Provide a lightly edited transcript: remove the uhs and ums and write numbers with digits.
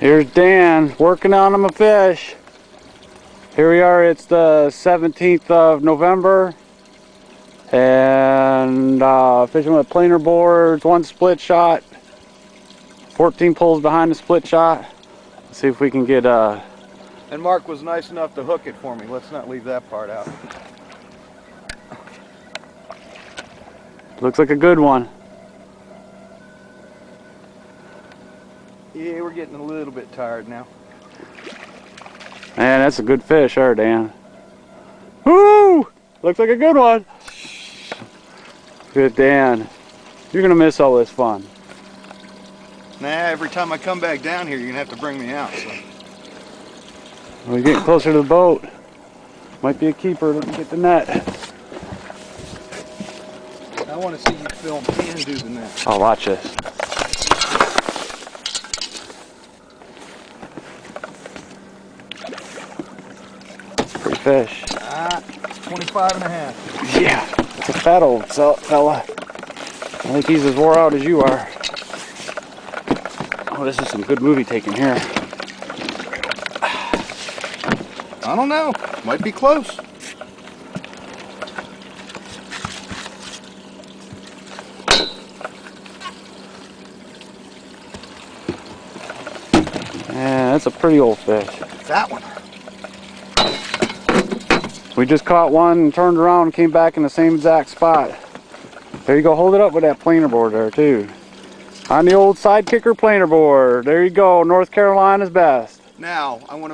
Here's Dan working on him a fish. Here we are, it's the 17th of November. And fishing with planer boards, 1 split shot. 14 pulls behind the split shot. Let's see if we can get And Mark was nice enough to hook it for me. Let's not leave that part out. looks like a good one. Yeah, we're getting a little bit tired now. Man, that's a good fish there, Dan. Woo! Looks like a good one. Good Dan. You're gonna miss all this fun. Nah, every time I come back down here, you're gonna have to bring me out. So. We're getting closer to the boat. Might be a keeper. Let me get the net. I want to see you film and do the net. I'll watch this. Pretty fish. 25 and a half. Yeah, it's a fat old fella. I think he's as wore out as you are. Oh, this is some good movie taking here. I don't know. Might be close. Yeah, that's a pretty old fish. That one. We just caught one and turned around and came back in the same exact spot. There you go, hold it up with that planer board there too. On the old Sidekicker Planer board. There you go, North Carolina's best. Now, I want to